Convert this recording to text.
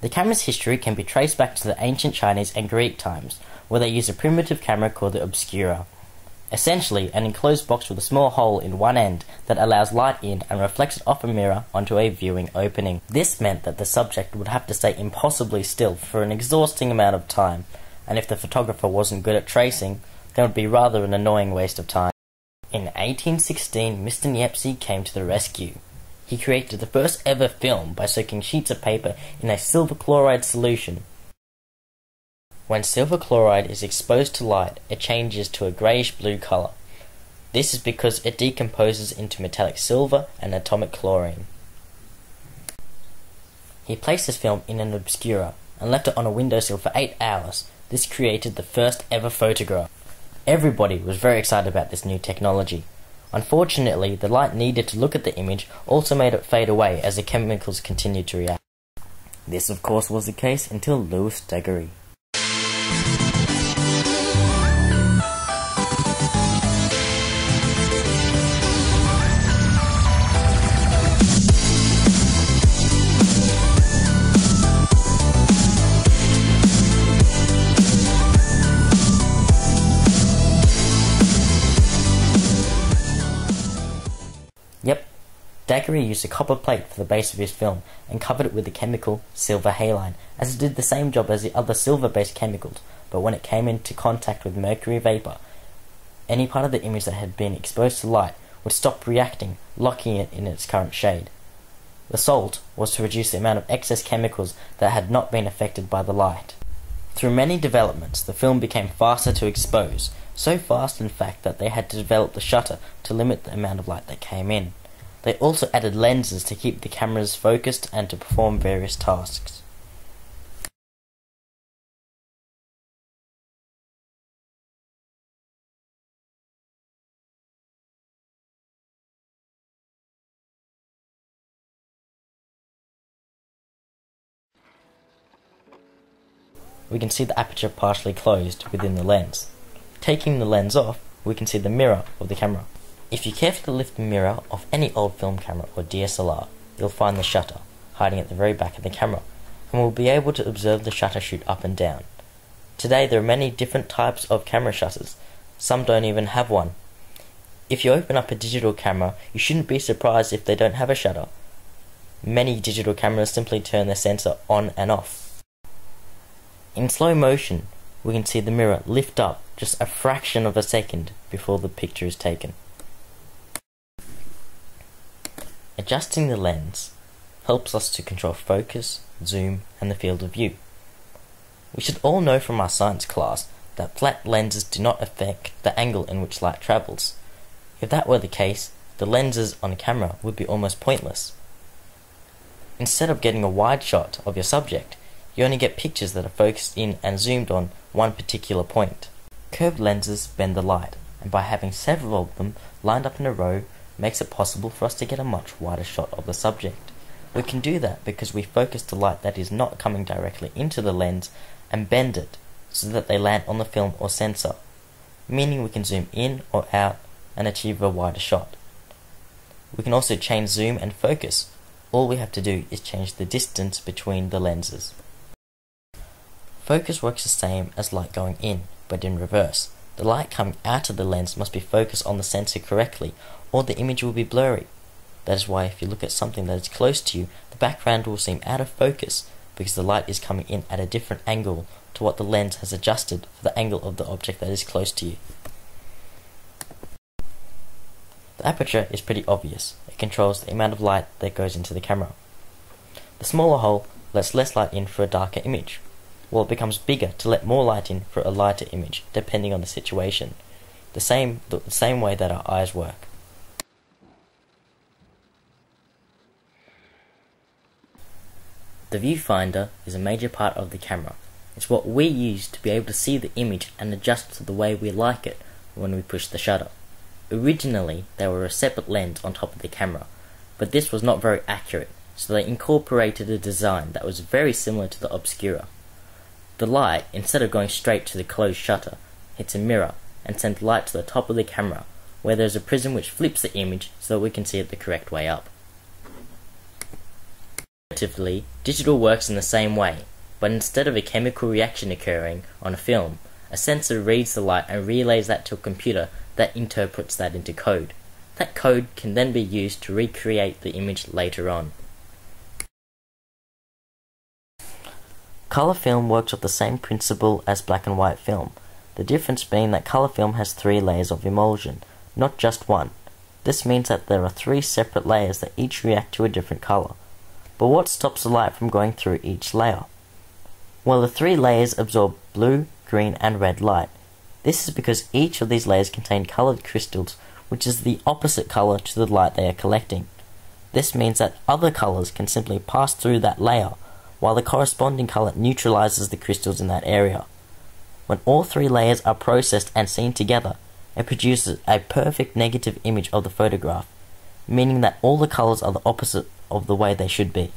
The camera's history can be traced back to the ancient Chinese and Greek times, where they used a primitive camera called the obscura. Essentially, an enclosed box with a small hole in one end that allows light in and reflects it off a mirror onto a viewing opening. This meant that the subject would have to stay impossibly still for an exhausting amount of time, and if the photographer wasn't good at tracing, then it would be rather an annoying waste of time. In 1816, Mr. Niepce came to the rescue. He created the first ever film by soaking sheets of paper in a silver chloride solution. When silver chloride is exposed to light, it changes to a greyish-blue colour. This is because it decomposes into metallic silver and atomic chlorine. He placed his film in an obscura and left it on a windowsill for 8 hours. This created the first ever photograph. Everybody was very excited about this new technology. Unfortunately, the light needed to look at the image also made it fade away as the chemicals continued to react. This of course was the case until Louis Daguerre. Yep, Daguerre used a copper plate for the base of his film and covered it with the chemical silver halide, as it did the same job as the other silver-based chemicals, but when it came into contact with mercury vapour, any part of the image that had been exposed to light would stop reacting, locking it in its current shade. The salt was to reduce the amount of excess chemicals that had not been affected by the light. Through many developments, the film became faster to expose, so fast in fact that they had to develop the shutter to limit the amount of light that came in. They also added lenses to keep the cameras focused and to perform various tasks. We can see the aperture partially closed within the lens. Taking the lens off, we can see the mirror of the camera. If you carefully lift the mirror of any old film camera or DSLR, you'll find the shutter, hiding at the very back of the camera, and we'll be able to observe the shutter shoot up and down. Today there are many different types of camera shutters. Some don't even have one. If you open up a digital camera, you shouldn't be surprised if they don't have a shutter. Many digital cameras simply turn their sensor on and off. In slow motion, we can see the mirror lift up just a fraction of a second before the picture is taken. Adjusting the lens helps us to control focus, zoom, and the field of view. We should all know from our science class that flat lenses do not affect the angle in which light travels. If that were the case, the lenses on a camera would be almost pointless. Instead of getting a wide shot of your subject, you only get pictures that are focused in and zoomed on one particular point. Curved lenses bend the light, and by having several of them lined up in a row makes it possible for us to get a much wider shot of the subject. We can do that because we focus the light that is not coming directly into the lens and bend it so that they land on the film or sensor, meaning we can zoom in or out and achieve a wider shot. We can also change zoom and focus. All we have to do is change the distance between the lenses. Focus works the same as light going in, but in reverse. The light coming out of the lens must be focused on the sensor correctly, or the image will be blurry. That is why if you look at something that is close to you, the background will seem out of focus, because the light is coming in at a different angle to what the lens has adjusted for the angle of the object that is close to you. The aperture is pretty obvious. It controls the amount of light that goes into the camera. The smaller hole lets less light in for a darker image, while it becomes bigger to let more light in for a lighter image, depending on the situation. The same way that our eyes work. The viewfinder is a major part of the camera. It's what we use to be able to see the image and adjust to the way we like it when we push the shutter. Originally, they were a separate lens on top of the camera, but this was not very accurate, so they incorporated a design that was very similar to the obscura. The light, instead of going straight to the closed shutter, hits a mirror and sends light to the top of the camera, where there is a prism which flips the image so that we can see it the correct way up. Alternatively, digital works in the same way, but instead of a chemical reaction occurring on a film, a sensor reads the light and relays that to a computer that interprets that into code. That code can then be used to recreate the image later on. Color film works off the same principle as black and white film, the difference being that color film has 3 layers of emulsion, not just one. This means that there are 3 separate layers that each react to a different color. But what stops the light from going through each layer? Well, the 3 layers absorb blue, green, and red light. This is because each of these layers contain colored crystals, which is the opposite color to the light they are collecting. This means that other colors can simply pass through that layer, while the corresponding color neutralizes the crystals in that area. When all 3 layers are processed and seen together, it produces a perfect negative image of the photograph, meaning that all the colors are the opposite of the way they should be.